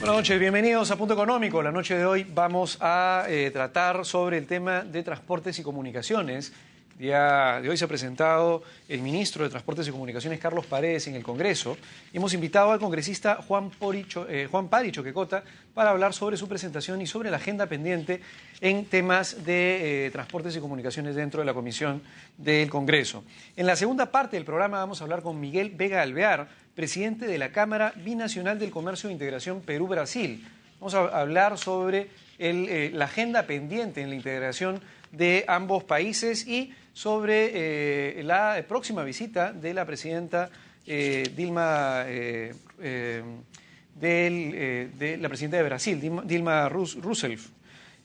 Buenas noches, bienvenidos a Punto Económico. La noche de hoy vamos a tratar sobre el tema de transportes y comunicaciones. El día de hoy se ha presentado el ministro de Transportes y Comunicaciones, Carlos Paredes, en el Congreso. Hemos invitado al congresista Juan Pari Choquecota para hablar sobre su presentación y sobre la agenda pendiente en temas de transportes y comunicaciones dentro de la Comisión del Congreso. En la segunda parte del programa vamos a hablar con Miguel Vega Alvear, presidente de la Cámara Binacional del Comercio de Integración Perú-Brasil. Vamos a hablar sobre la agenda pendiente en la integración de ambos países y sobre la próxima visita de la presidenta Dilma de Brasil, Dilma Rousseff.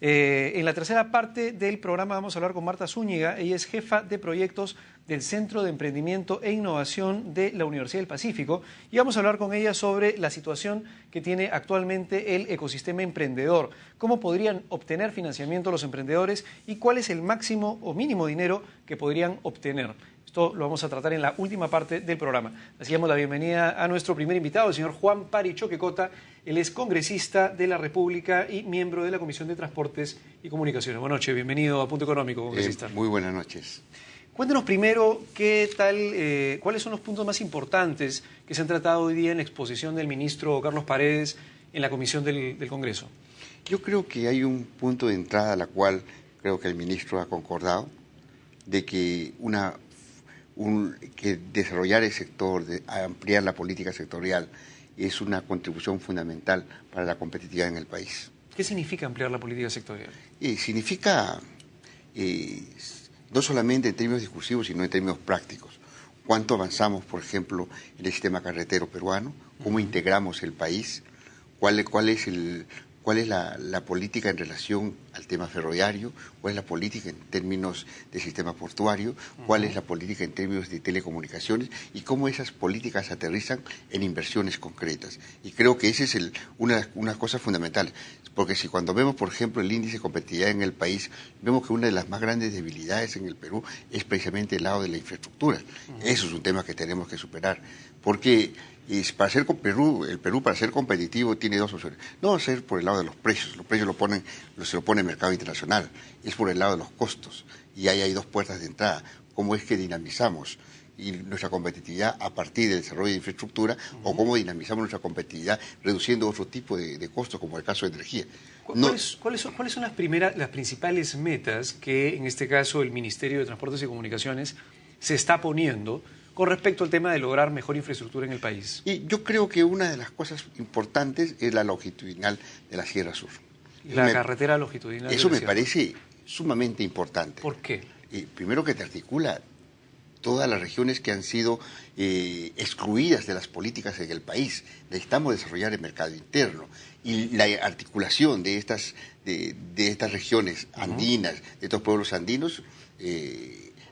En la tercera parte del programa vamos a hablar con Marta Zúñiga. Ella es jefa de proyectos del Centro de Emprendimiento e Innovación de la Universidad del Pacífico y vamos a hablar con ella sobre la situación que tiene actualmente el ecosistema emprendedor, cómo podrían obtener financiamiento los emprendedores y cuál es el máximo o mínimo dinero que podrían obtener. Esto lo vamos a tratar en la última parte del programa. Así damos la bienvenida a nuestro primer invitado, el señor Juan Pari Choquecota. Él es congresista de la República y miembro de la Comisión de Transportes y Comunicaciones. Buenas noches, bienvenido a Punto Económico, congresista. Muy buenas noches. Cuéntenos primero cuáles son los puntos más importantes que se han tratado hoy día en la exposición del ministro Carlos Paredes en la Comisión del Congreso. Yo creo que hay un punto de entrada a la cual creo que el ministro ha concordado, de que que desarrollar el sector, ampliar la política sectorial, es una contribución fundamental para la competitividad en el país. ¿Qué significa ampliar la política sectorial? Significa, no solamente en términos discursivos, sino en términos prácticos. ¿Cuánto avanzamos, por ejemplo, en el sistema carretero peruano? ¿Cómo integramos el país? ¿Cuál es la política en relación al tema ferroviario? ¿Cuál es la política en términos de sistema portuario? ¿Cuál es la política en términos de telecomunicaciones? Y cómo esas políticas aterrizan en inversiones concretas. Y creo que esa es una cosa fundamental. Porque si cuando vemos, por ejemplo, el índice de competitividad en el país, vemos que una de las más grandes debilidades en el Perú es precisamente el lado de la infraestructura. Eso es un tema que tenemos que superar. Porque el Perú para ser competitivo tiene dos opciones. No va a ser por el lado de los precios se lo pone el mercado internacional, es por el lado de los costos. Y ahí hay dos puertas de entrada. ¿Cómo es que dinamizamos nuestra competitividad a partir del desarrollo de infraestructura o cómo dinamizamos nuestra competitividad reduciendo otro tipo de costos, como el caso de energía? ¿Cuáles son las principales metas que en este caso el Ministerio de Transportes y Comunicaciones se está poniendo con respecto al tema de lograr mejor infraestructura en el país? Y yo creo que una de las cosas importantes es la longitudinal de la Sierra Sur. Carretera longitudinal. Eso me parece sumamente importante. ¿Por qué? Primero, que te articula todas las regiones que han sido excluidas de las políticas en el país. Necesitamos desarrollar el mercado interno y la articulación de estas regiones andinas, de estos pueblos andinos,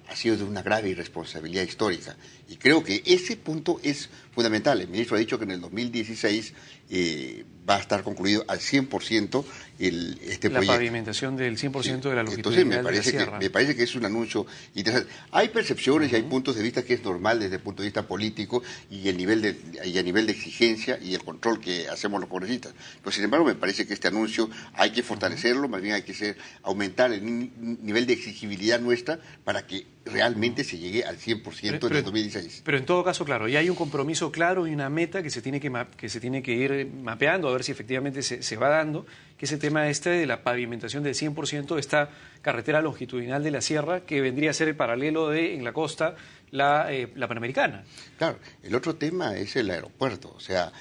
ha sido de una grave irresponsabilidad histórica. Y creo que ese punto es fundamental. El ministro ha dicho que en el 2016 va a estar concluido al 100% este proyecto. La pavimentación del 100% de la longitud de la sierra. Me parece que es un anuncio interesante. Hay percepciones y hay puntos de vista que es normal desde el punto de vista político y a nivel de exigencia y el control que hacemos los congresistas. Pero sin embargo me parece que este anuncio hay que fortalecerlo, más bien hay que aumentar el nivel de exigibilidad nuestra para que realmente se llegue al 100% en el 2016. Pero en todo caso, claro, ya hay un compromiso claro y una meta que se tiene que ir mapeando, a ver si efectivamente se va dando, que es el tema de la pavimentación del 100% de esta carretera longitudinal de la sierra, que vendría a ser el paralelo en la costa, la Panamericana. Claro, el otro tema es el aeropuerto, o sea...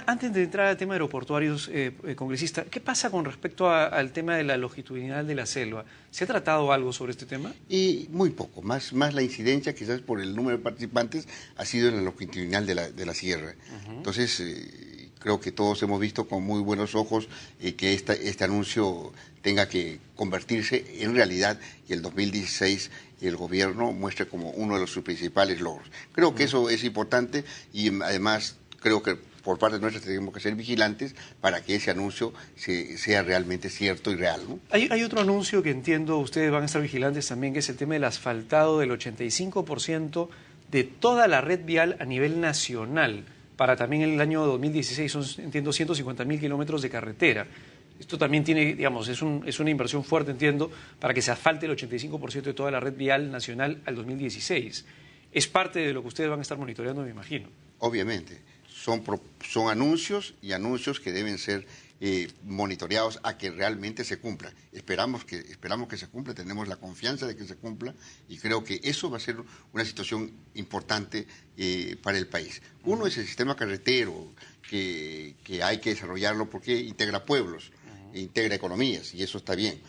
Antes de entrar al tema aeroportuarios, congresista, ¿qué pasa con respecto al tema de la longitudinal de la selva? ¿Se ha tratado algo sobre este tema? Y muy poco, más la incidencia, quizás por el número de participantes, ha sido en la longitudinal de la sierra. Entonces, creo que todos hemos visto con muy buenos ojos que este anuncio tenga que convertirse en realidad y el 2016 el gobierno muestre como uno de sus principales logros. Creo que eso es importante y además creo que por parte nuestra tenemos que ser vigilantes para que ese anuncio sea realmente cierto y real, ¿no? Hay otro anuncio que entiendo ustedes van a estar vigilantes también, que es el tema del asfaltado del 85% de toda la red vial a nivel nacional. para también el año 2016 son, entiendo, 150.000 kilómetros de carretera. Esto también tiene, digamos, es una inversión fuerte, entiendo, para que se asfalte el 85% de toda la red vial nacional al 2016. Es parte de lo que ustedes van a estar monitoreando, me imagino. Obviamente, son anuncios y anuncios que deben ser monitoreados a que realmente se cumpla. Esperamos que se cumpla, tenemos la confianza de que se cumpla y creo que eso va a ser una situación importante para el país. Uno es el sistema carretero, que hay que desarrollarlo porque integra pueblos, integra economías y eso está bien.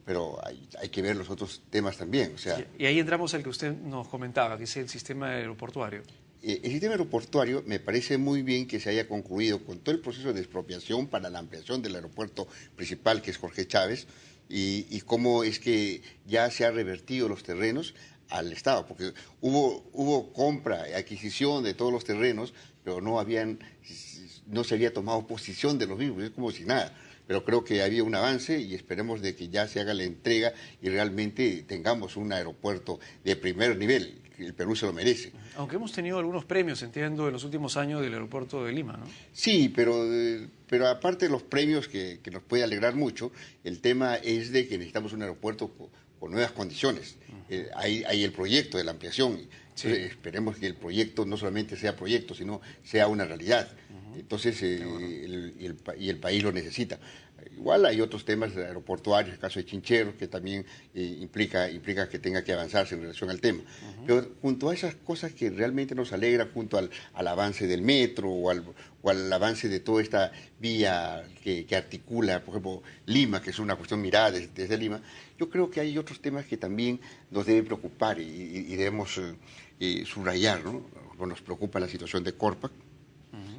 Pero hay que ver los otros temas también. O sea, y ahí entramos al que usted nos comentaba, que es el sistema aeroportuario. El sistema aeroportuario me parece muy bien que se haya concluido con todo el proceso de expropiación para la ampliación del aeropuerto principal, que es Jorge Chávez, y cómo es que ya se han revertido los terrenos al Estado, porque hubo compra y adquisición de todos los terrenos, pero no se había tomado posición de los mismos, es como si nada. Pero creo que había un avance y esperemos de que ya se haga la entrega y realmente tengamos un aeropuerto de primer nivel. El Perú se lo merece. Aunque hemos tenido algunos premios, entiendo, en los últimos años del aeropuerto de Lima, ¿no? Sí, pero aparte de los premios que nos puede alegrar mucho, el tema es de que necesitamos un aeropuerto con nuevas condiciones. Hay el proyecto de la ampliación. Sí. Esperemos que el proyecto no solamente sea proyecto, sino sea una realidad. Entonces, el país lo necesita. Igual hay otros temas aeroportuarios, el caso de Chincheros, que también implica que tenga que avanzarse en relación al tema. Pero junto a esas cosas que realmente nos alegra, junto al avance del metro o al avance de toda esta vía que articula, por ejemplo, Lima, que es una cuestión mirada desde Lima, yo creo que hay otros temas que también nos deben preocupar y debemos subrayar, ¿no? Nos preocupa la situación de Corpac.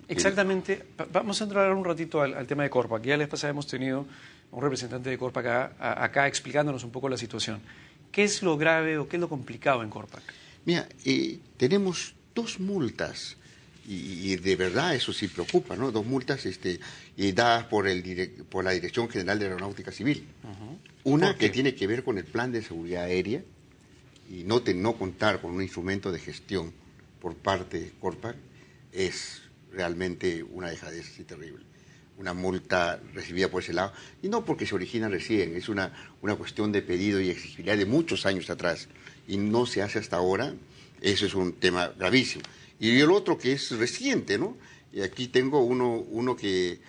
Exactamente. Vamos a entrar un ratito al tema de Corpac. Ya la vez pasada hemos tenido un representante de Corpac acá explicándonos un poco la situación. ¿Qué es lo grave o qué es lo complicado en Corpac? Mira, tenemos 2 multas y de verdad eso sí preocupa, ¿no? 2 multas dadas por la Dirección General de Aeronáutica Civil. Una que tiene que ver con el plan de seguridad aérea y no contar con un instrumento de gestión por parte de Corpac es realmente una dejadez así terrible. Una multa recibida por ese lado, y no porque se origina recién, es una cuestión de pedido y exigibilidad de muchos años atrás, y no se hace hasta ahora. Eso es un tema gravísimo. Y el otro que es reciente, ¿no? Y aquí tengo uno que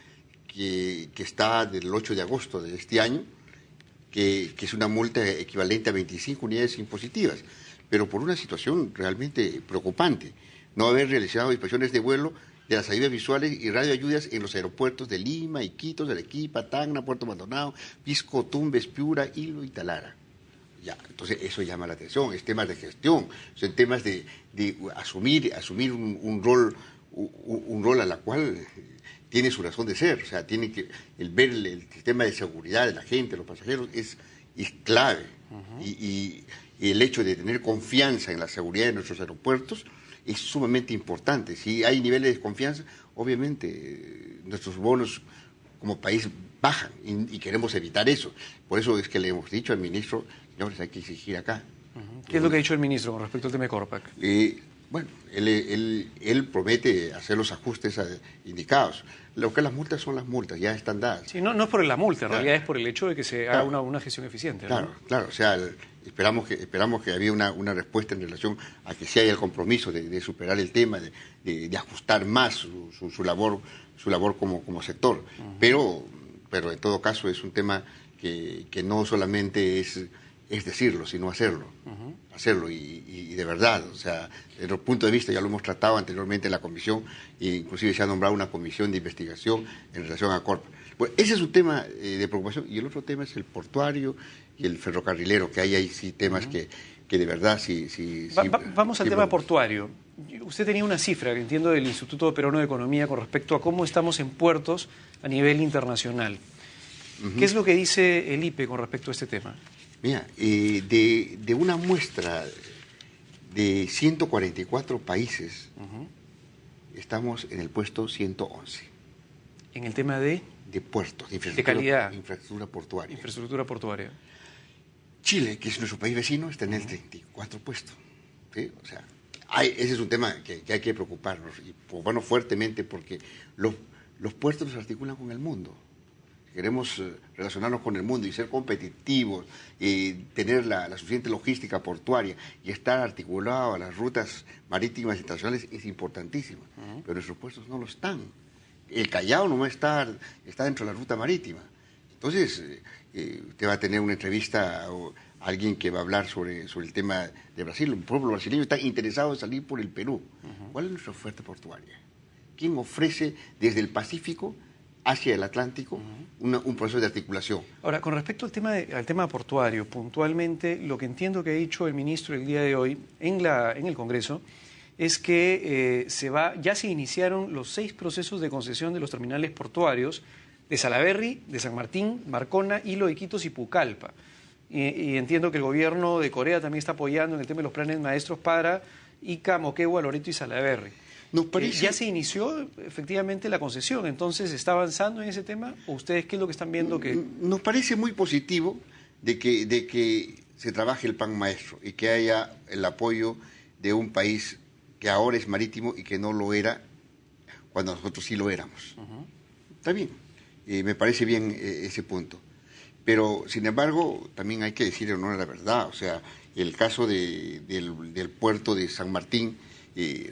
está del 8 de agosto de este año, que es una multa equivalente a 25 unidades impositivas, pero por una situación realmente preocupante. No haber realizado inspecciones de vuelo de las ayudas visuales y radioayudas en los aeropuertos de Lima, Iquitos, Arequipa, Tacna, Puerto Maldonado, Pisco, Tumbes, Piura, Hilo y Talara. Ya, entonces eso llama la atención, es temas de gestión, son temas de asumir un rol a la cual tiene su razón de ser. O sea, tiene que ver el sistema de seguridad de la gente, los pasajeros, es clave. Y el hecho de tener confianza en la seguridad de nuestros aeropuertos es sumamente importante. Si hay niveles de desconfianza, obviamente nuestros bonos como país bajan y queremos evitar eso. Por eso es que le hemos dicho al ministro, señores, hay que exigir acá. ¿Qué es lo que ha dicho el ministro con respecto al tema de Corpac? Bueno, él promete hacer los ajustes indicados. Lo que las multas son las multas, ya están dadas. Sí, no es por la multa, en realidad es por el hecho de que se haga una gestión eficiente, ¿no? Claro, o sea, esperamos que había una respuesta en relación a que sí haya el compromiso de superar el tema, de ajustar más su labor como sector. Pero en todo caso es un tema que no solamente es decirlo, sino hacerlo. Hacerlo y de verdad, o sea, desde el punto de vista, ya lo hemos tratado anteriormente en la comisión, e inclusive se ha nombrado una comisión de investigación en relación a Corpac. Bueno, ese es un tema de preocupación, y el otro tema es el portuario y el ferrocarrilero, que hay ahí sí temas que de verdad sí. Vamos al tema portuario. Usted tenía una cifra, que entiendo, del Instituto Peruano de Economía con respecto a cómo estamos en puertos a nivel internacional. ¿Qué es lo que dice el IPE con respecto a este tema? Mira, de una muestra de 144 países, estamos en el puesto 111. ¿En el tema de puertos, de calidad, infraestructura portuaria? Infraestructura portuaria. Chile, que es nuestro país vecino, está en el 34 puesto. ¿Sí? O sea, ese es un tema que hay que preocuparnos, y preocuparnos fuertemente, porque los puertos nos articulan con el mundo. Si queremos relacionarnos con el mundo y ser competitivos, tener la suficiente logística portuaria y estar articulado a las rutas marítimas internacionales, es importantísimo. Pero nuestros puertos no lo están. El Callao no está dentro de la ruta marítima. Entonces, usted va a tener una entrevista a alguien que va a hablar sobre el tema de Brasil. El pueblo brasileño está interesado en salir por el Perú. ¿Cuál es nuestra oferta portuaria? ¿Quién ofrece desde el Pacífico hacia el Atlántico un proceso de articulación? Ahora, con respecto al tema portuario, puntualmente, lo que entiendo que ha dicho el ministro el día de hoy en el Congreso es que ya se iniciaron los 6 procesos de concesión de los terminales portuarios de Salaberry, de San Martín, Marcona, Hilo, Iquitos y Pucallpa. Y entiendo que el gobierno de Corea también está apoyando en el tema de los planes maestros para Ica, Moquegua, Loreto y Salaberry. Nos parece... ¿Ya se inició efectivamente la concesión? Entonces, ¿está avanzando en ese tema? ¿O ustedes qué es lo que están viendo? Nos parece muy positivo de que se trabaje el plan maestro y que haya el apoyo de un país que ahora es marítimo y que no lo era cuando nosotros sí lo éramos. Está bien, me parece bien ese punto. Pero, sin embargo, también hay que decir no la verdad. O sea, el caso del puerto de San Martín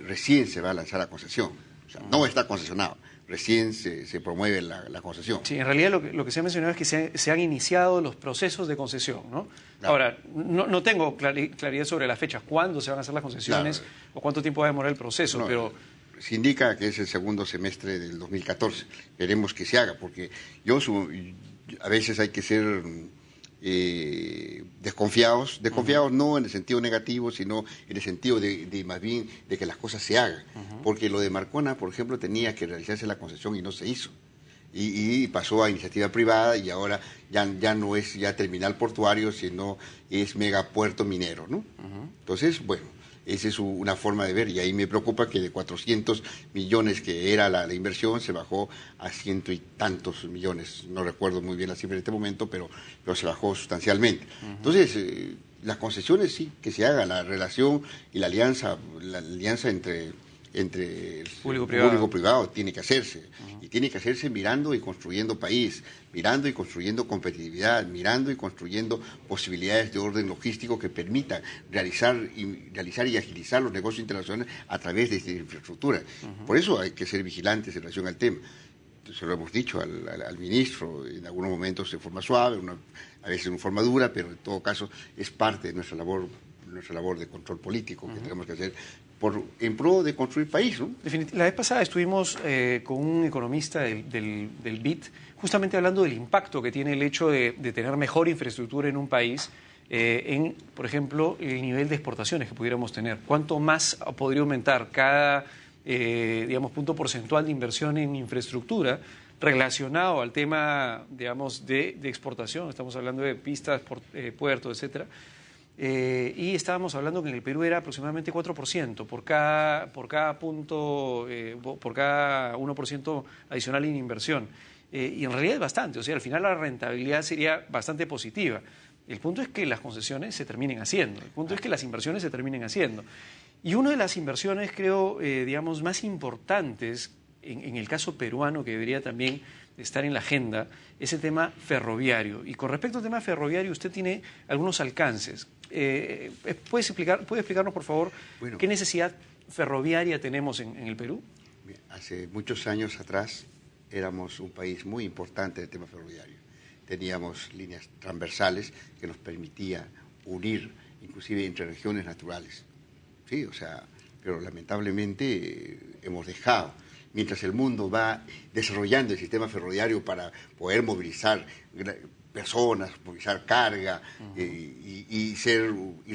recién se va a lanzar la concesión. O sea, no está concesionado, recién se promueve la concesión. Sí, en realidad lo que se ha mencionado es que se han iniciado los procesos de concesión, ¿no? Claro. Ahora, no tengo claridad sobre las fechas, cuándo se van a hacer las concesiones, claro, o cuánto tiempo va a demorar el proceso, pero... Se indica que es el segundo semestre del 2014. Veremos que se haga, porque a veces hay que ser desconfiados no en el sentido negativo, sino en el sentido de más bien de que las cosas se hagan. Porque lo de Marcona, por ejemplo, tenía que realizarse la concesión y no se hizo. Y pasó a iniciativa privada y ahora ya no es ya terminal portuario, sino es megapuerto minero, ¿no? Entonces, bueno, esa es una forma de ver, y ahí me preocupa que de 400 millones que era la inversión se bajó a 100 y tantos millones. No recuerdo muy bien la cifra en este momento, pero se bajó sustancialmente. Entonces, las concesiones sí, que se haga la relación y la alianza entre el público-privado tiene que hacerse. Y tiene que hacerse mirando y construyendo país, mirando y construyendo competitividad, mirando y construyendo posibilidades de orden logístico que permitan realizar y agilizar los negocios internacionales a través de esta infraestructura. Por eso hay que ser vigilantes en relación al tema. Se lo hemos dicho al ministro, en algunos momentos de forma suave, a veces en forma dura, pero en todo caso es parte de nuestra labor de control político que tenemos que hacer en pro de construir país, ¿no? La vez pasada estuvimos con un economista del BID justamente hablando del impacto que tiene el hecho de tener mejor infraestructura en un país en, por ejemplo, el nivel de exportaciones que pudiéramos tener. ¿Cuánto más podría aumentar cada, digamos, punto porcentual de inversión en infraestructura relacionado al tema, digamos, de exportación? Estamos hablando de pistas, puertos, etcétera. Y estábamos hablando que en el Perú era aproximadamente 4% por cada punto, por cada 1% adicional en inversión. Y en realidad es bastante, o sea, al final la rentabilidad sería bastante positiva. El punto es que las concesiones se terminen haciendo, el punto es que las inversiones se terminen haciendo. Y una de las inversiones, creo, digamos, más importantes en el caso peruano, que debería también estar en la agenda, es el tema ferroviario. Y con respecto al tema ferroviario, usted tiene algunos alcances. ¿Puede explicarnos, por favor, qué necesidad ferroviaria tenemos en el Perú? Hace muchos años atrás éramos un país muy importante en el tema ferroviario. Teníamos líneas transversales que nos permitía unir, inclusive entre regiones naturales. Sí, o sea, pero lamentablemente hemos dejado. Mientras el mundo va desarrollando el sistema ferroviario para poder movilizar personas, movilizar carga y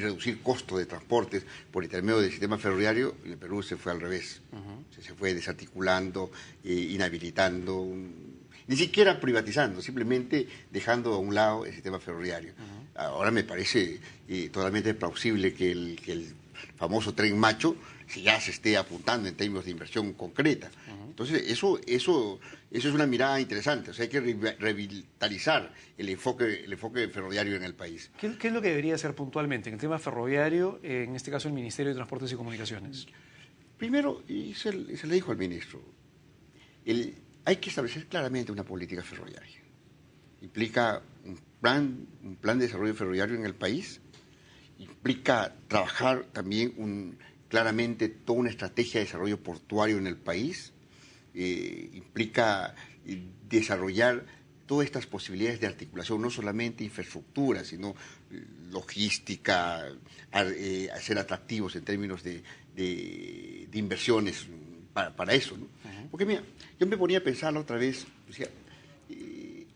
reducir costos de transportes por intermedio del sistema ferroviario, en el Perú se fue al revés. Se fue desarticulando, inhabilitando, ni siquiera privatizando, simplemente dejando a un lado el sistema ferroviario. Ahora me parece totalmente plausible que el famoso Tren Macho si ya se esté apuntando en términos de inversión concreta. Entonces, eso es una mirada interesante. O sea, hay que revitalizar el enfoque ferroviario en el país. ¿Qué es lo que debería hacer puntualmente en el tema ferroviario, en este caso el Ministerio de Transportes y Comunicaciones? Primero, y se le dijo al ministro, hay que establecer claramente una política ferroviaria. Implica un plan de desarrollo ferroviario en el país, implica trabajar también claramente toda una estrategia de desarrollo portuario en el país, implica desarrollar todas estas posibilidades de articulación, no solamente infraestructura, sino logística, hacer atractivos en términos de inversiones para eso, ¿no? Porque mira, yo me ponía a pensar la otra vez, decía,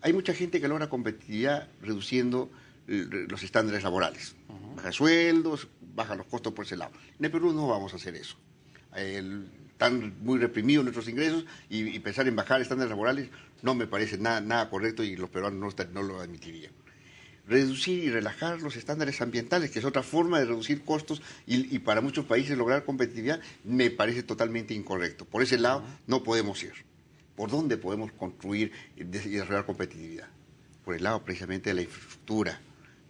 hay mucha gente que logra competitividad reduciendo los estándares laborales. Baja sueldos, baja los costos por ese lado. En el Perú no vamos a hacer eso. Están muy reprimidos nuestros ingresos y pensar en bajar estándares laborales no me parece nada correcto y los peruanos no lo admitirían. Reducir y relajar los estándares ambientales, que es otra forma de reducir costos y para muchos países lograr competitividad, me parece totalmente incorrecto. Por ese lado no podemos ir. ¿Por dónde podemos construir y desarrollar competitividad? Por el lado precisamente de la infraestructura,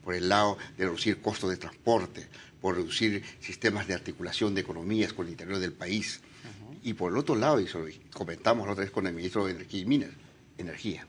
por el lado de reducir costos de transporte, por reducir sistemas de articulación de economías con el interior del país. Y por el otro lado, y comentamos la otra vez con el ministro de Energía y Minas, energía,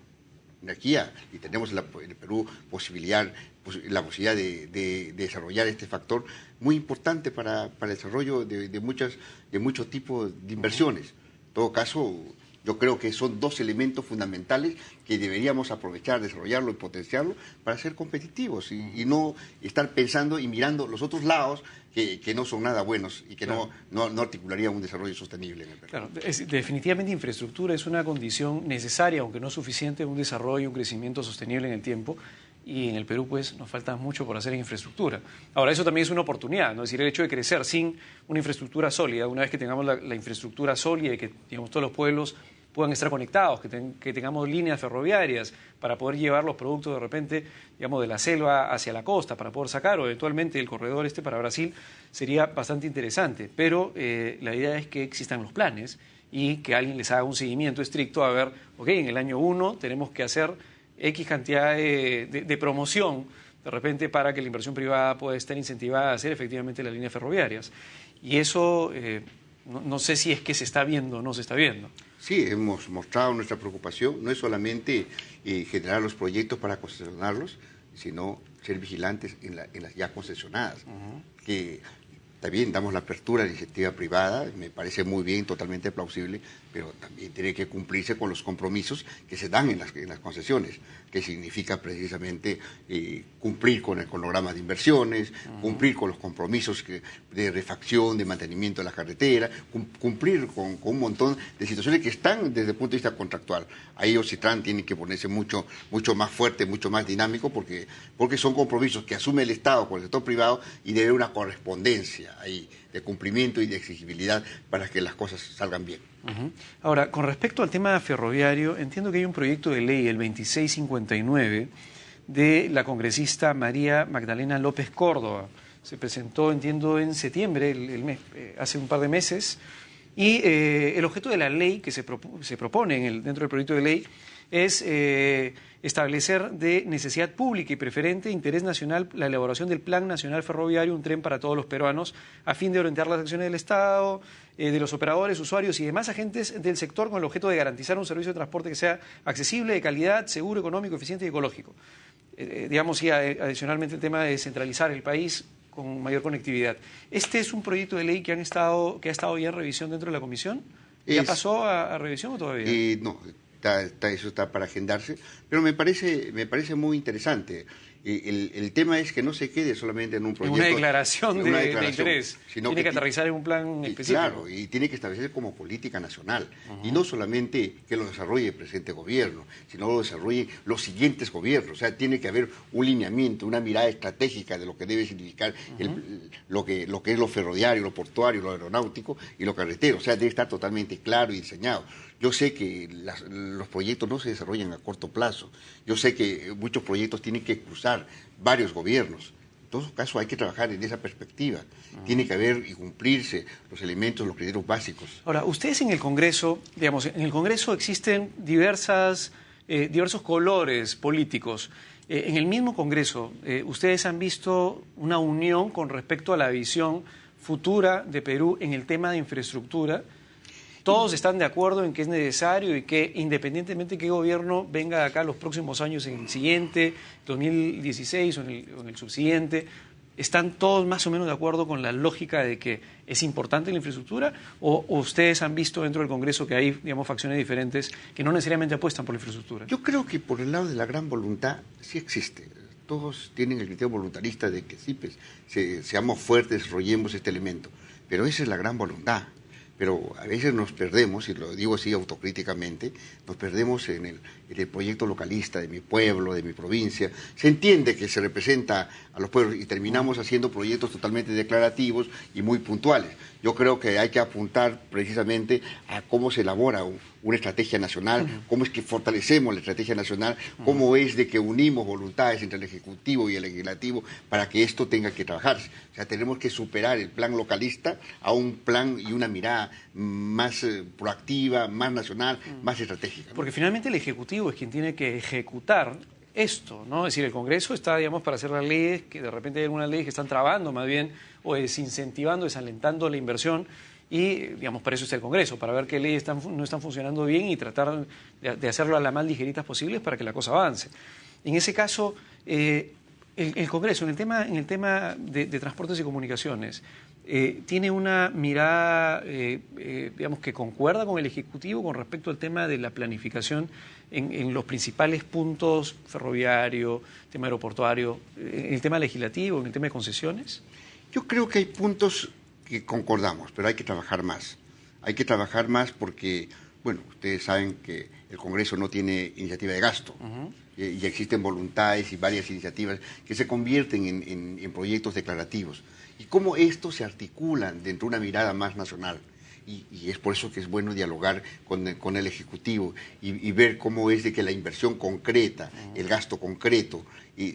y tenemos en el Perú la posibilidad de desarrollar este factor muy importante para el desarrollo de muchos tipos de inversiones. En todo caso, yo creo que son dos elementos fundamentales que deberíamos aprovechar, desarrollarlo y potenciarlo para ser competitivos y no estar pensando y mirando los otros lados que no son nada buenos y que no articularían un desarrollo sostenible en el Perú. Claro, definitivamente infraestructura es una condición necesaria, aunque no suficiente, un desarrollo, un crecimiento sostenible en el tiempo. Y en el Perú, pues, nos falta mucho por hacer en infraestructura. Ahora, eso también es una oportunidad, ¿no? Es decir, el hecho de crecer sin una infraestructura sólida, una vez que tengamos la infraestructura sólida y que, digamos, todos los pueblos puedan estar conectados, que tengamos líneas ferroviarias para poder llevar los productos de repente, digamos, de la selva hacia la costa, para poder sacar, o eventualmente el corredor para Brasil, sería bastante interesante. Pero la idea es que existan los planes y que alguien les haga un seguimiento estricto a ver, ok, en el año 1 tenemos que hacer X cantidad de promoción, de repente, para que la inversión privada pueda estar incentivada a hacer efectivamente las líneas ferroviarias. Y eso, no sé si es que se está viendo o no se está viendo. Sí, hemos mostrado nuestra preocupación. No es solamente generar los proyectos para concesionarlos, sino ser vigilantes en las ya concesionadas. Que también damos la apertura a la iniciativa privada, me parece muy bien, totalmente plausible, pero también tiene que cumplirse con los compromisos que se dan en las concesiones, que significa precisamente cumplir con el cronograma de inversiones, cumplir con los compromisos de refacción, de mantenimiento de la carretera, cumplir con un montón de situaciones que están desde el punto de vista contractual. Ahí Ocitran tiene que ponerse mucho más fuerte, mucho más dinámico, porque son compromisos que asume el Estado con el sector privado y debe haber una correspondencia ahí de cumplimiento y de exigibilidad para que las cosas salgan bien. Ahora, con respecto al tema ferroviario, entiendo que hay un proyecto de ley, el 2659, de la congresista María Magdalena López Córdoba. Se presentó, entiendo, en septiembre, hace un par de meses, y el objeto de la ley que se propone dentro del proyecto de ley es establecer de necesidad pública y preferente interés nacional la elaboración del Plan Nacional Ferroviario, un tren para todos los peruanos, a fin de orientar las acciones del Estado, de los operadores, usuarios y demás agentes del sector con el objeto de garantizar un servicio de transporte que sea accesible, de calidad, seguro, económico, eficiente y ecológico. Digamos, y adicionalmente el tema de descentralizar el país con mayor conectividad. ¿Este es un proyecto de ley que ha estado ya en revisión dentro de la comisión? ¿Ya pasó a revisión o todavía? No. Eso está para agendarse, pero me parece muy interesante. El tema es que no se quede solamente en un proyecto. Una declaración de interés, sino tiene que aterrizar en un plan específico. Claro, y tiene que establecerse como política nacional. Y no solamente que lo desarrolle el presente gobierno, sino lo desarrollen los siguientes gobiernos. O sea, tiene que haber un lineamiento, una mirada estratégica de lo que debe significar lo que es lo ferroviario, lo portuario, lo aeronáutico y lo carretero. O sea, debe estar totalmente claro y diseñado. Yo sé que los proyectos no se desarrollan a corto plazo. Yo sé que muchos proyectos tienen que cruzar varios gobiernos. todo caso hay que trabajar en esa perspectiva. Tiene que haber y cumplirse los elementos, los criterios básicos. Ahora, ustedes en el Congreso, digamos, en el Congreso existen diversos colores políticos. En el mismo Congreso, ustedes han visto una unión con respecto a la visión futura de Perú en el tema de infraestructura. Todos están de acuerdo en que es necesario y que independientemente de qué gobierno venga de acá los próximos años, en el siguiente, 2016 o en el subsiguiente, ¿están todos más o menos de acuerdo con la lógica de que es importante la infraestructura? ¿O ustedes han visto dentro del Congreso que hay, digamos, facciones diferentes que no necesariamente apuestan por la infraestructura? Yo creo que por el lado de la gran voluntad sí existe. Todos tienen el criterio voluntarista de que sí, pues, seamos fuertes, desarrollemos este elemento. Pero esa es la gran voluntad. Pero a veces nos perdemos, y lo digo así autocríticamente, nos perdemos en el proyecto localista de mi pueblo, de mi provincia. Se entiende que se representa a los pueblos y terminamos haciendo proyectos totalmente declarativos y muy puntuales. Yo creo que hay que apuntar precisamente a cómo se elabora una estrategia nacional, cómo es que fortalecemos la estrategia nacional, cómo es de que unimos voluntades entre el Ejecutivo y el Legislativo para que esto tenga que trabajarse. O sea, tenemos que superar el plan localista a un plan y una mirada más proactiva, más nacional, más estratégica, ¿no? Porque finalmente el Ejecutivo es quien tiene que ejecutar esto, ¿no? Es decir, el Congreso está, digamos, para hacer las leyes, que de repente hay algunas leyes que están trabando más bien, o desincentivando, desalentando la inversión, y, digamos, para eso está el Congreso, para ver qué leyes no están funcionando bien y tratar de hacerlo a la más ligeritas posibles para que la cosa avance. En ese caso, el Congreso, en el tema de transportes y comunicaciones, tiene una mirada, digamos, que concuerda con el Ejecutivo con respecto al tema de la planificación en los principales puntos, ferroviario, tema aeroportuario, en el tema legislativo, en el tema de concesiones. Yo creo que hay puntos que concordamos, pero hay que trabajar más. Hay que trabajar más porque, bueno, ustedes saben que el Congreso no tiene iniciativa de gasto. Y existen voluntades y varias iniciativas que se convierten en proyectos declarativos. Y cómo estos se articulan dentro de una mirada más nacional. Y es por eso que es bueno dialogar con el Ejecutivo y ver cómo es de que la inversión concreta, el gasto concreto,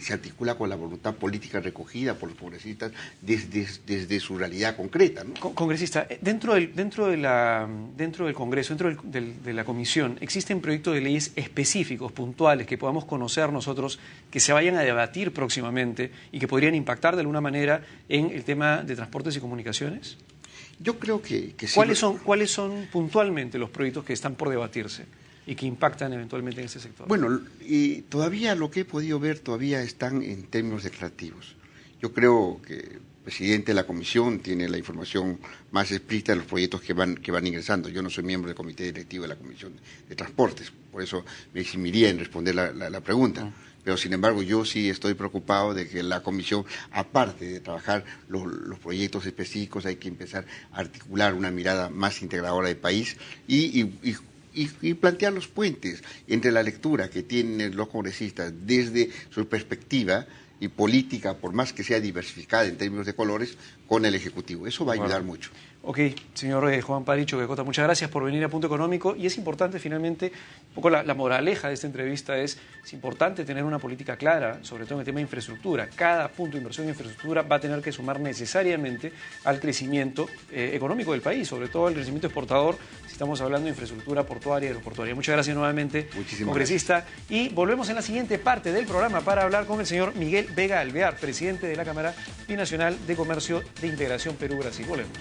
se articula con la voluntad política recogida por los congresistas desde su realidad concreta, ¿no? Congresista, dentro del Congreso, de la Comisión, ¿existen proyectos de leyes específicos, puntuales, que podamos conocer nosotros, que se vayan a debatir próximamente y que podrían impactar de alguna manera en el tema de transportes y comunicaciones? Yo creo que sí. ¿Cuáles son puntualmente los proyectos que están por debatirse y que impactan eventualmente en ese sector? Bueno, y todavía lo que he podido ver todavía están en términos declarativos. Yo creo que el presidente de la comisión tiene la información más explícita de los proyectos que van ingresando. Yo no soy miembro del comité directivo de la Comisión de Transportes, por eso me eximiría en responder la pregunta. Pero, sin embargo, yo sí estoy preocupado de que la comisión, aparte de trabajar los proyectos específicos, hay que empezar a articular una mirada más integradora del país y plantear los puentes entre la lectura que tienen los congresistas desde su perspectiva y política, por más que sea diversificada en términos de colores, con el Ejecutivo. Eso va a ayudar mucho. Ok, señor Juan Paricho Quecota, muchas gracias por venir a Punto Económico. Y es importante, finalmente, un poco la moraleja de esta entrevista es importante tener una política clara, sobre todo en el tema de infraestructura. Cada punto de inversión en infraestructura va a tener que sumar necesariamente al crecimiento económico del país, sobre todo al crecimiento exportador, si estamos hablando de infraestructura portuaria y aeroportuaria. Muchas gracias nuevamente, congresista. Y volvemos en la siguiente parte del programa para hablar con el señor Miguel Vega Alvear, presidente de la Cámara Binacional de Comercio de Integración Perú-Brasil. Volvemos.